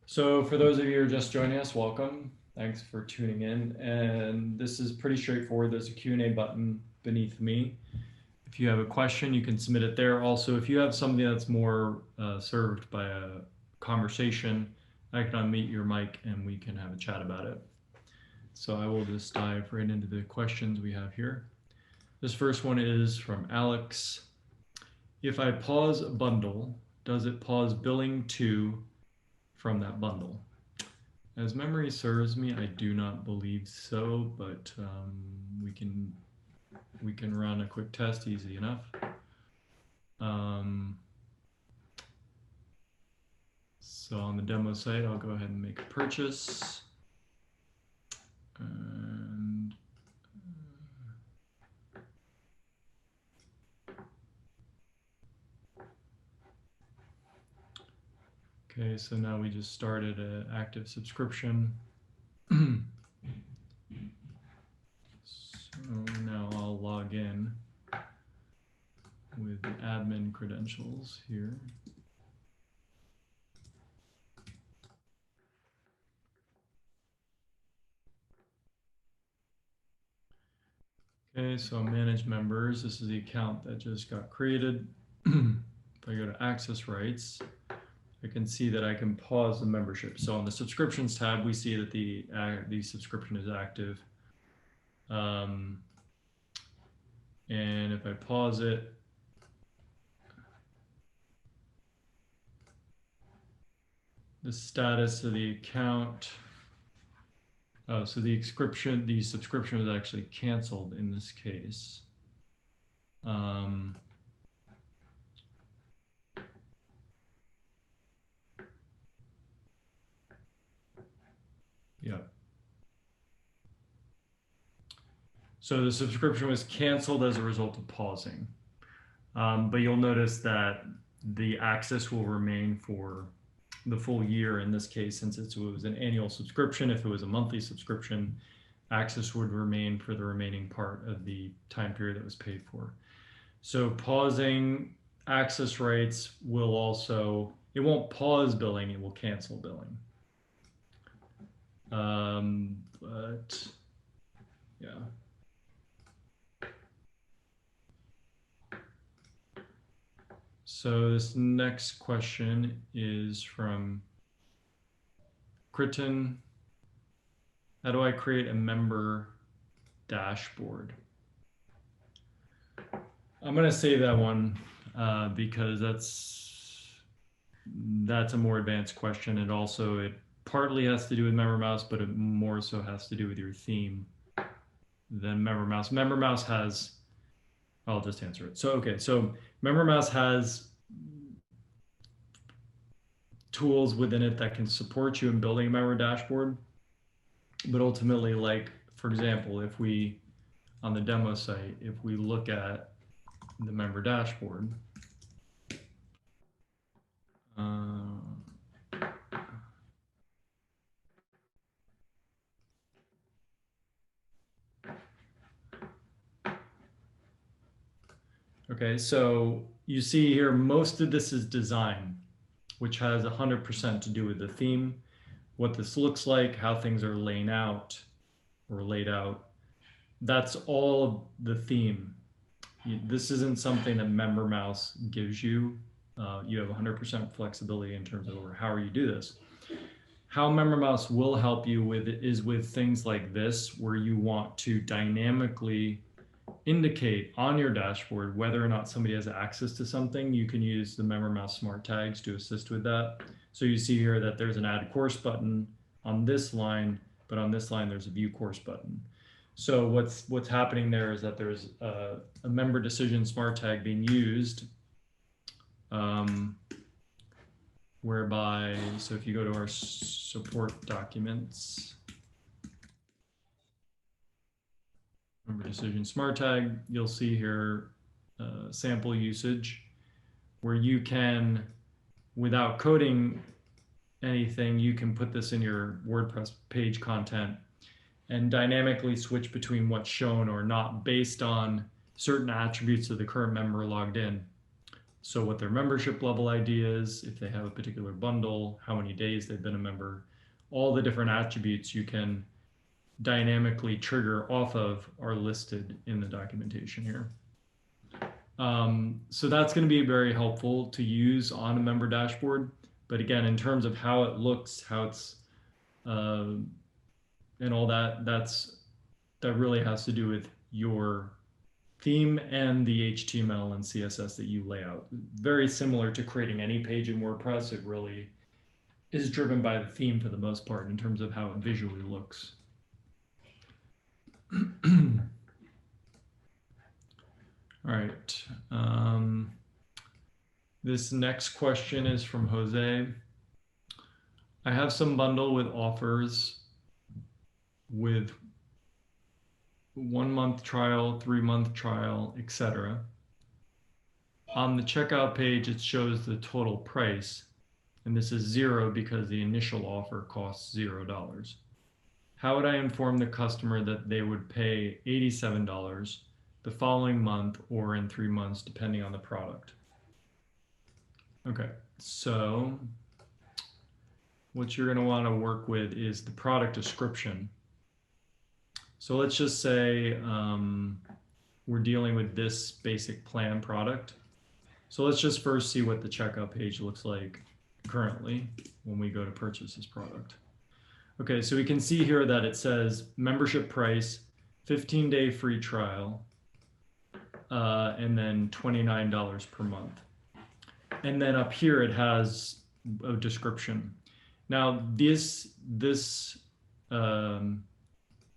So for those of you who are just joining us, welcome. Thanks for tuning in. And this is pretty straightforward. There's a Q&A button beneath me. If you have a question, you can submit it there. Also, if you have something that's more served by a conversation, I can unmute your mic and we can have a chat about it. So I will just dive right into the questions we have here. This first one is from Alex. If I pause a bundle, does it pause billing to from that bundle? As memory serves me, I do not believe so, but we can run a quick test, easy enough. So on the demo site, I'll go ahead and make a purchase. And okay, so now we just started an active subscription. So now I'll log in with the admin credentials here. Okay, so manage members. This is the account that just got created. If I go to access rights, I can see that I can pause the membership. So on the subscriptions tab, we see that the subscription is active. And if I pause it, the status of the account. Oh, so the subscription was actually canceled in this case. Yeah. So the subscription was canceled as a result of pausing. But you'll notice that the access will remain for the full year in this case, since it was an annual subscription. If it was a monthly subscription, access would remain for the remaining part of the time period that was paid for. So pausing access rights will also, it won't pause billing, it will cancel billing. But yeah. So this next question is from Kritin. How do I create a member dashboard? I'm going to save that one because that's a more advanced question. And also it partly has to do with MemberMouse, but it more so has to do with your theme than MemberMouse. MemberMouse has, I'll just answer it. So, okay, so MemberMouse has tools within it that can support you in building a member dashboard. But ultimately, like, for example, if we, on the demo site, if we look at the member dashboard, okay, so you see here, most of this is design, which has 100% to do with the theme, what this looks like, how things are laid out. That's all the theme. This isn't something that MemberMouse gives you. You have 100% flexibility in terms of how you do this. How MemberMouse will help you with it is with things like this, where you want to dynamically indicate on your dashboard whether or not somebody has access to something. You can use the MemberMouse smart tags to assist with that. So you see here that there's an add course button on this line, but on this line there's a view course button. So what's happening there is that there's a member decision smart tag being used, whereby, so if you go to our support documents, member decision smart tag, you'll see here sample usage, where you can, without coding anything, you can put this in your WordPress page content and dynamically switch between what's shown or not based on certain attributes of the current member logged in. So what their membership level ID is, if they have a particular bundle, how many days they've been a member, all the different attributes you can dynamically trigger off of are listed in the documentation here. So that's going to be very helpful to use on a member dashboard. But again, in terms of how it looks, how it's, and all that, that really has to do with your theme and the HTML and CSS that you lay out. Very similar to creating any page in WordPress. It really is driven by the theme for the most part in terms of how it visually looks. All right. This next question is from Jose. I have some bundle with offers with 1 month trial, 3 month trial, etc. On the checkout page, it shows the total price, and this is 0 because the initial offer costs $0. How would I inform the customer that they would pay $87 the following month or in 3 months, depending on the product? Okay, so what you're going to want to work with is the product description. So let's just say we're dealing with this basic plan product. So let's just first see what the checkout page looks like currently when we go to purchase this product. Okay, so we can see here that it says membership price, 15-day free trial, and then $29 per month. And then up here it has a description. Now this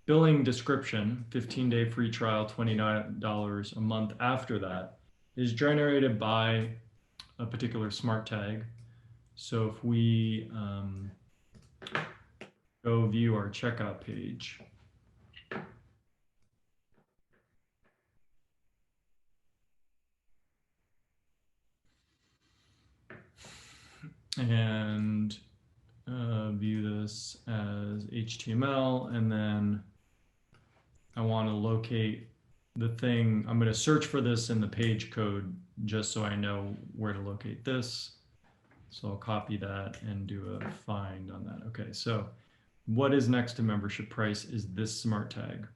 billing description, 15-day free trial, $29 a month after that, is generated by a particular smart tag. So if we go view our checkout page, and view this as HTML, and then I want to locate the thing. I'm going to search for this in the page code just so I know where to locate this. So I'll copy that and do a find on that. Okay, so what is next to membership price is this smart tag.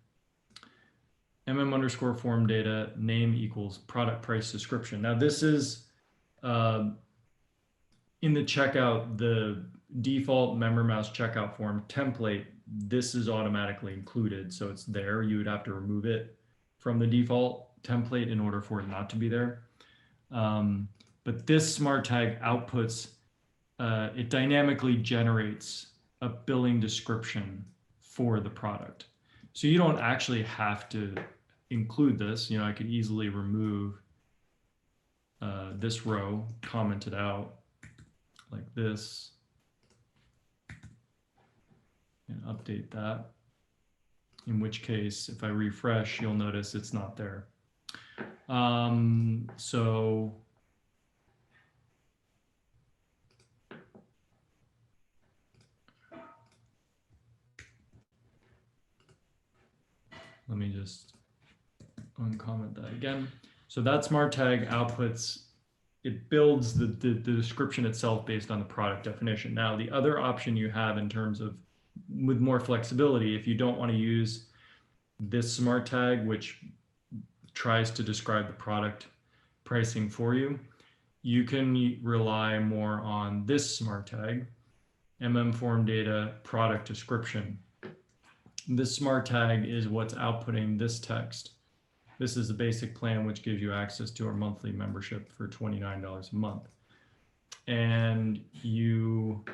MM_form data name equals product price description. Now this is in the checkout, the default MemberMouse checkout form template. This is automatically included, so it's there. You would have to remove it from the default template in order for it not to be there. But this smart tag outputs, it dynamically generates a billing description for the product. So you don't actually have to include this. You know, I could easily remove this row, comment it out like this, and update that. In which case, if I refresh, you'll notice it's not there. So let me just uncomment that again. So that smart tag outputs, it builds the description itself based on the product definition. Now, the other option you have in terms of with more flexibility, if you don't want to use this smart tag, which tries to describe the product pricing for you, you can rely more on this smart tag, form data product description. This smart tag is what's outputting this text. This is the basic plan, which gives you access to our monthly membership for $29 a month. And you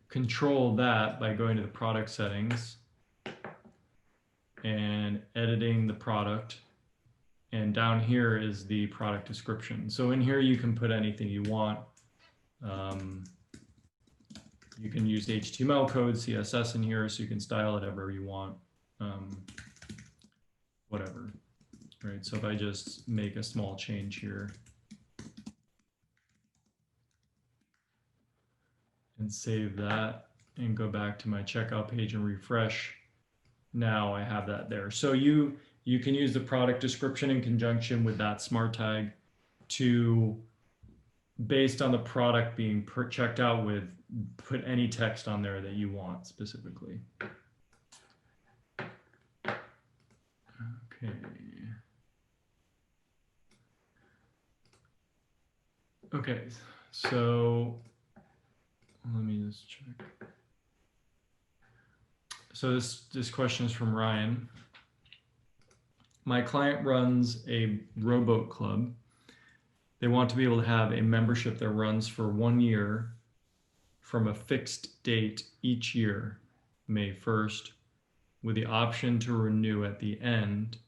control that by going to the product settings and editing the product. And down here is the product description. So in here, you can put anything you want. You can use HTML code, CSS in here, so you can style it however you want. Whatever, right? So if I just make a small change here and save that and go back to my checkout page and refresh, now I have that there. So you you can use the product description in conjunction with that smart tag to, based on the product being checked out with, put any text on there that you want specifically. Okay. Okay, so let me just check. So this question is from Ryan. My client runs a rowboat club. They want to be able to have a membership that runs for 1 year from a fixed date each year, May 1st, with the option to renew at the end,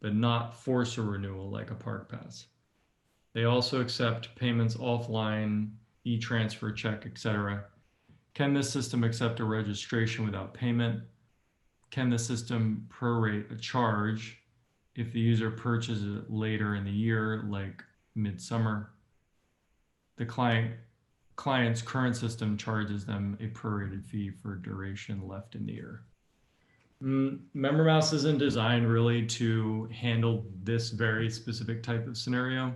but not force a renewal like a park pass. They also accept payments offline, e-transfer, check, etc. Can this system accept a registration without payment? Can the system prorate a charge if the user purchases it later in the year, like midsummer? The client's current system charges them a prorated fee for duration left in the year. MemberMouse isn't designed really to handle this very specific type of scenario.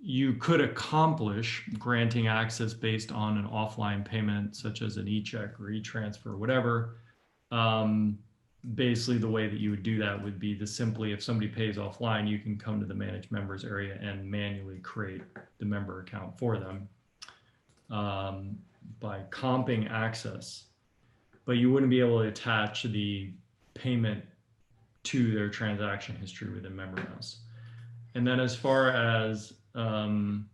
You could accomplish granting access based on an offline payment, such as an e-check or e-transfer or whatever. Basically, the way that you would do that would be to simply, if somebody pays offline, you can come to the Manage Members area and manually create the member account for them by comping access. But you wouldn't be able to attach the payment to their transaction history within MemberMouse. And then as far as can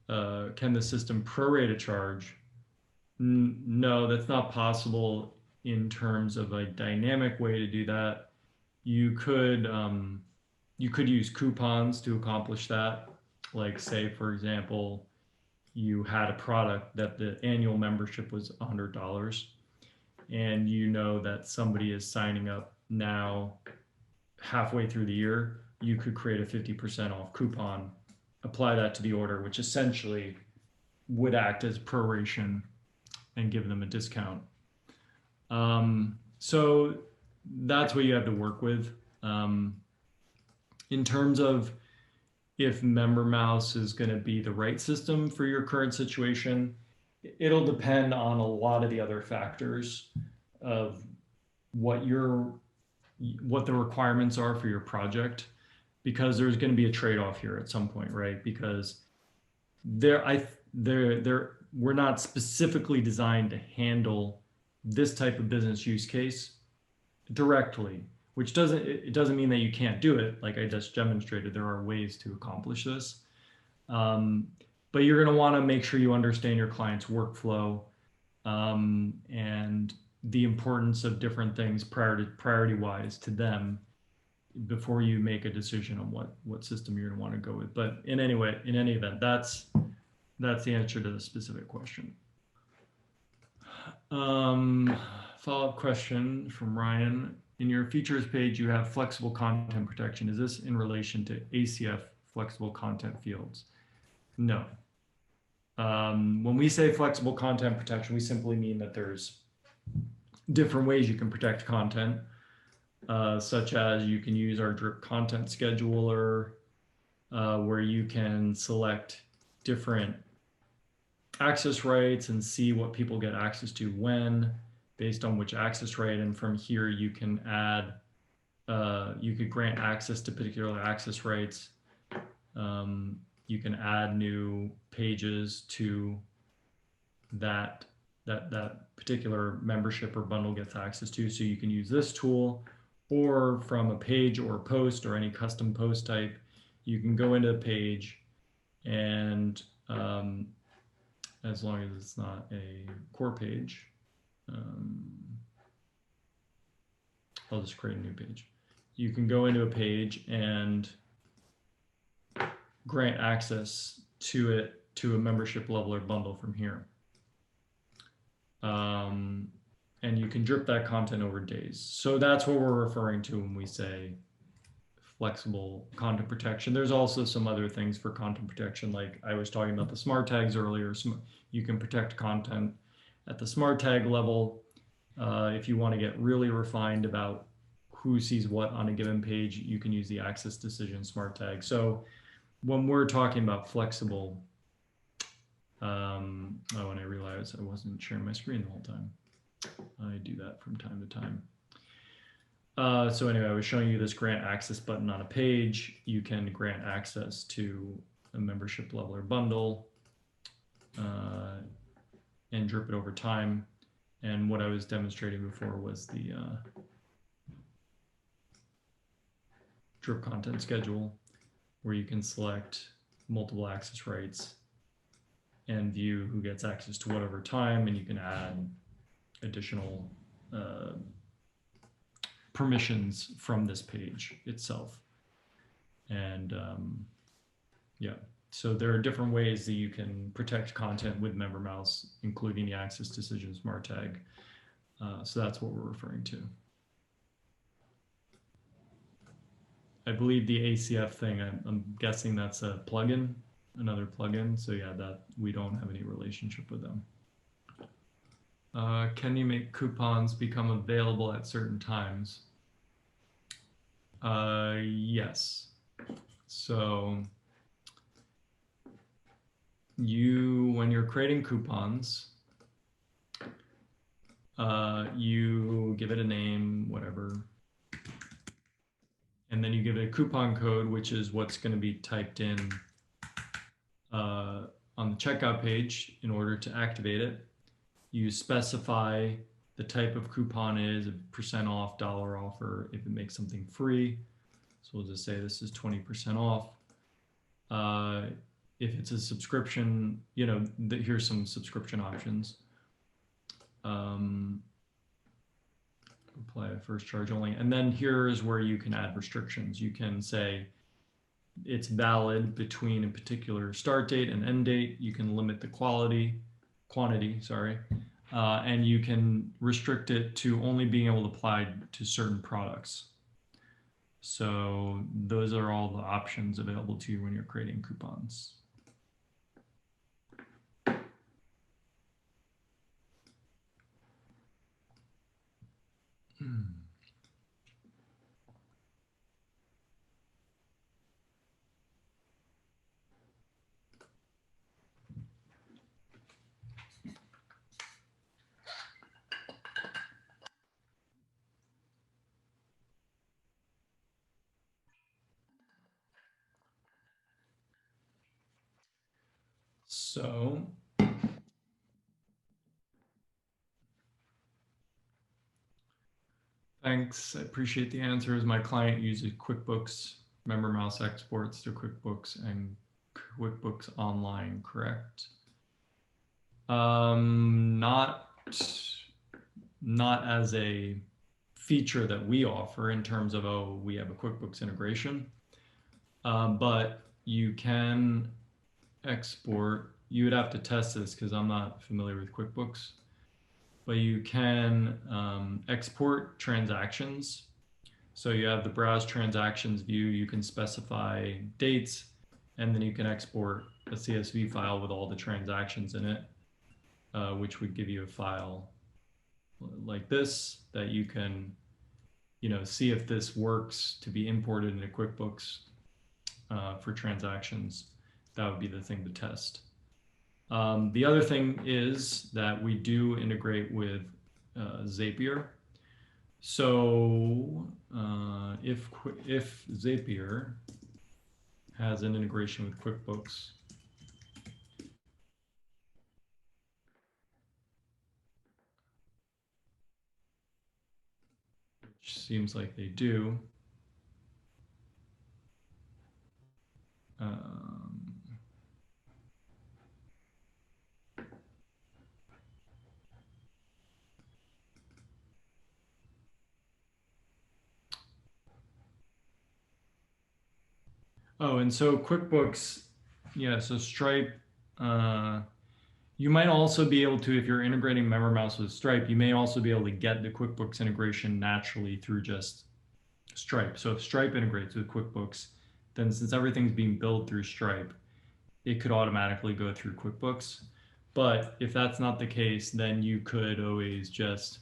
the system prorate a charge? No, that's not possible in terms of a dynamic way to do that. You could use coupons to accomplish that. Like, say, for example, you had a product that the annual membership was $100, and you know that somebody is signing up now halfway through the year. You could create a 50% off coupon, apply that to the order, which essentially would act as proration and give them a discount. So that's what you have to work with. In terms of if MemberMouse is going to be the right system for your current situation, it'll depend on a lot of the other factors of what the requirements are for your project, because there's going to be a trade-off here at some point, right? Because we're not specifically designed to handle this type of business use case directly, which doesn't mean that you can't do it. Like I just demonstrated, there are ways to accomplish this. But you're going to want to make sure you understand your client's workflow and the importance of different things priority-wise to them before you make a decision on what system you're going to want to go with. But in any event, that's the answer to the specific question. Follow-up question from Ryan. In your features page, you have flexible content protection. Is this in relation to ACF Flexible Content Fields? No. When we say flexible content protection, we simply mean that there's different ways you can protect content, such as you can use our drip content scheduler, where you can select different access rights and see what people get access to when, based on which access right. And from here, you can add, you could grant access to particular access rights. You can add new pages to that particular membership or bundle gets access to. So you can use this tool, or from a page or post or any custom post type, you can go into the page and as long as it's not a core page, I'll just create a new page. You can go into a page and grant access to it, to a membership level or bundle from here. And you can drip that content over days. So that's what we're referring to when we say flexible content protection. There's also some other things for content protection, like I was talking about the smart tags earlier. You can protect content at the smart tag level. If you want to get really refined about who sees what on a given page, you can use the access decision smart tag. So when we're talking about flexible, oh, and I realized I wasn't sharing my screen the whole time. I do that from time to time. So anyway, I was showing you this grant access button on a page. You can grant access to a membership level or bundle and drip it over time. And what I was demonstrating before was the drip content schedule, where you can select multiple access rights and view who gets access to what over time, and you can add additional permissions from this page itself. And yeah, so there are different ways that you can protect content with MemberMouse, including the access decision smart tag. So that's what we're referring to. I believe the ACF thing, I'm guessing that's a plugin, another plugin. So yeah, that we don't have any relationship with them. Can you make coupons become available at certain times? Yes. So when you're creating coupons, you give it a name, whatever, and then you give it a coupon code, which is what's going to be typed in on the checkout page in order to activate it. You specify the type of coupon is a % off, dollar offer, if it makes something free. So we'll just say this is 20% off. If it's a subscription, you know, here's some subscription options. Apply a first charge only. And then here's where you can add restrictions. You can say it's valid between a particular start date and end date. You can limit the quantity, sorry. And you can restrict it to only being able to apply to certain products. So those are all the options available to you when you're creating coupons. So thanks, I appreciate the answers. My client uses QuickBooks, MemberMouse exports to QuickBooks and QuickBooks Online, correct? Not as a feature that we offer in terms of, oh, we have a QuickBooks integration, but you can export. You would have to test this because I'm not familiar with QuickBooks, but you can export transactions. So you have the browse transactions view, you can specify dates, and then you can export a CSV file with all the transactions in it, which would give you a file like this that you can, you know, see if this works to be imported into QuickBooks for transactions. That would be the thing to test. The other thing is that we do integrate with Zapier. So if Zapier has an integration with QuickBooks, which seems like they do, oh, and so QuickBooks, yeah, so Stripe, you might also be able to, if you're integrating MemberMouse with Stripe, you may also be able to get the QuickBooks integration naturally through just Stripe. So if Stripe integrates with QuickBooks, then since everything's being billed through Stripe, it could automatically go through QuickBooks. But if that's not the case, then you could always just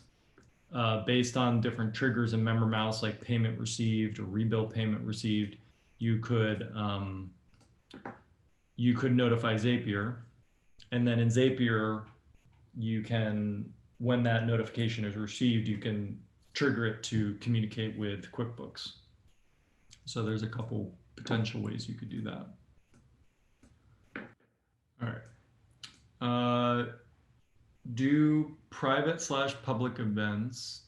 based on different triggers in MemberMouse, like payment received or rebill payment received, you could notify Zapier, and then in Zapier, you can, when that notification is received, you can trigger it to communicate with QuickBooks. So there's a couple potential ways you could do that. All right. Do private/public events.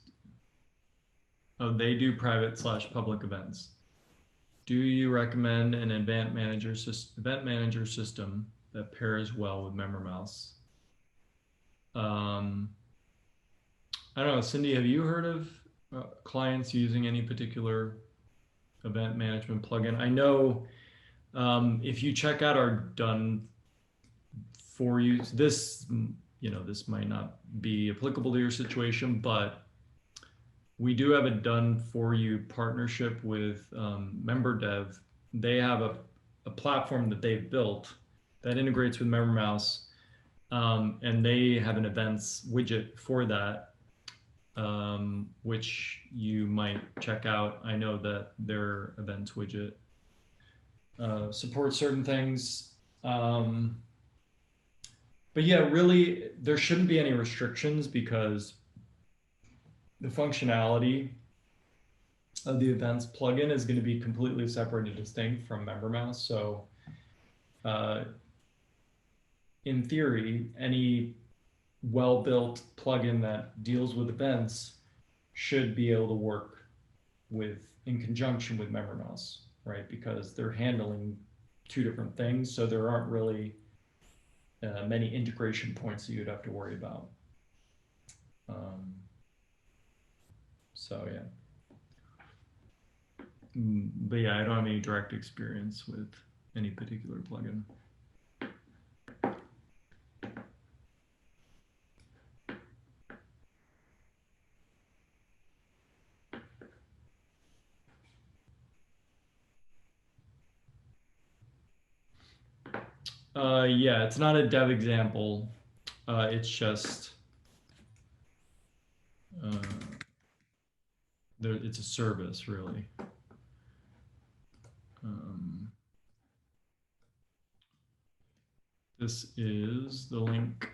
Oh, they do private/public events. Do you recommend an event manager system that pairs well with MemberMouse? I don't know, Cindy, have you heard of clients using any particular event management plugin? I know if you check out our done for you, this might not be applicable to your situation, but we do have a done for you partnership with MemberDev. They have a platform that they've built that integrates with MemberMouse, and they have an events widget for that, which you might check out. I know that their events widget supports certain things. But yeah, really, there shouldn't be any restrictions because the functionality of the events plugin is going to be completely separate and distinct from MemberMouse. So in theory, any well-built plugin that deals with events should be able to work in conjunction with MemberMouse, right? Because they're handling two different things, so there aren't really many integration points that you'd have to worry about. So yeah. But yeah, I don't have any direct experience with any particular plugin. Yeah, it's not a dev example. It's just it's a service, really. This is the link.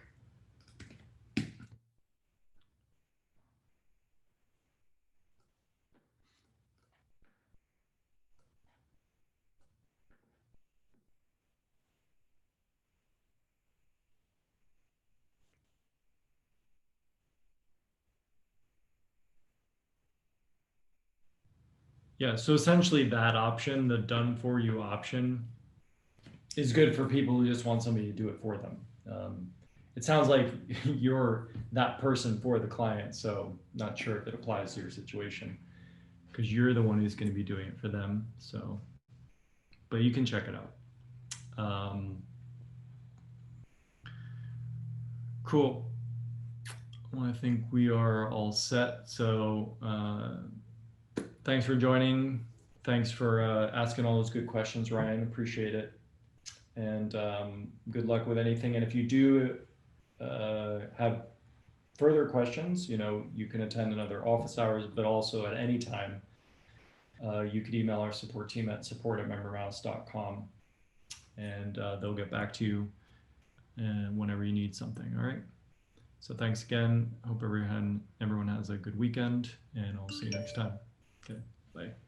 Yeah, so essentially that option, the done for you option, is good for people who just want somebody to do it for them. It sounds like you're that person for the client, so not sure if it applies to your situation because you're the one who's going to be doing it for them. So, but you can check it out. Cool. Well, I think we are all set. So thanks for joining. Thanks for asking all those good questions, Ryan. Appreciate it. And good luck with anything. And if you do have further questions, you can attend another office hours, but also at any time, you could email our support team at support@membermouse.com, and they'll get back to you whenever you need something. All right. So thanks again. Hope everyone has a good weekend, and I'll see you next time. Okay. Bye.